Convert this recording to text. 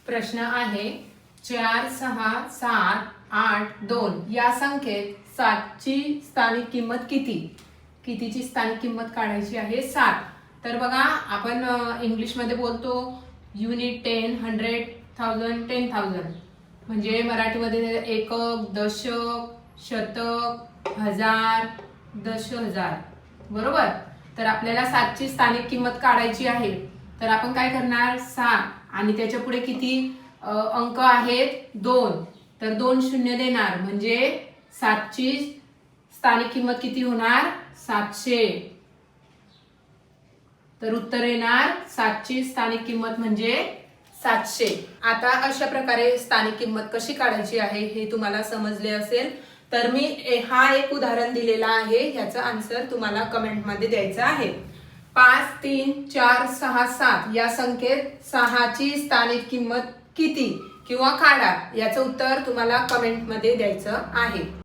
प्रश्न आहे 4 6 7 8 2 या संख्येत 7 ची स्थानिक किंमत किती? कितीची स्थानिक किंमत काढायची आहे 7. तर बघा आपण इंग्लिश मध्ये बोलतो युनिट 10 100 1000 10000 म्हणजे मराठीमध्ये एकक दशक शतक हजार दश हजार बरोबर. तर आपल्याला 7 ची स्थानिक किंमत काढायची आहे. तर आपण काय करणार 7 आणि त्याच्या पुढे किती अंक आहेत 2. तर 2 शून्य देणार म्हणजे 7 ची स्थानिक किंमत किती होणार 700. तर उत्तर येणार 7 ची स्थानिक किंमत म्हणजे 700. आता अशा प्रकारे स्थानिक किंमत कशी काढायची आहे हे तुम्हाला समजले असेल. तर मी हा एक उदाहरण दिलेला आहे, याचा आन्सर तुम्हाला कमेंट मध्ये द्यायचा आहे. 5 3 4 6 7 या संख्येत 6 ची स्थानिक किंमत किती किंवा काढा, याचं उत्तर तुम्हाला कमेंट मध्ये द्यायचं आहे.